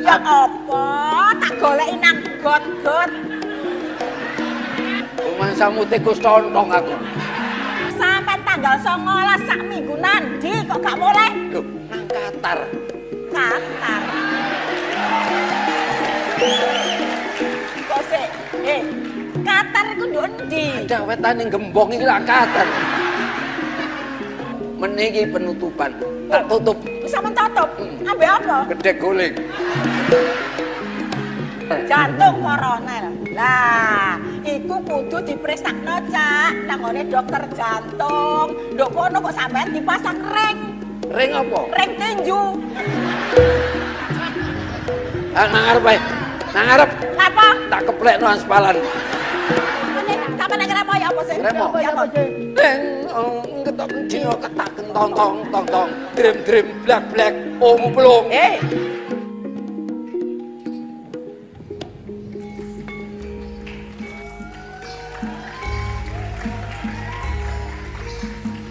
Ya apa? Tak goleki nang got-got. Mangsamu tikus tontong aku. Sampai tanggal 19 sak minggu nanti kok gak boleh? Loh, nang Qatar. Qatar. Kok sik? Qatar iku nduk endi? Ada wetane gembong iki lak Qatar. Meniki penutupan. Tak tutup. Bisa mentutup. Ambek apa? Gedhe guling. Jantung koronel. Lah, iku kudu diperisakno, Cak. Nang ngone dokter jantung. Nduk kono kok sampean dipasang ring. Ring apa? Ring tinju. Nang ngarep ae. Nang ngarep. Apa? Tak keplekno aspalan. Sampe nek remo ya apa sih? Remo. Ya apa? Neng ketok dino ketak tong tong tong tong. Drim blak blak. Plung.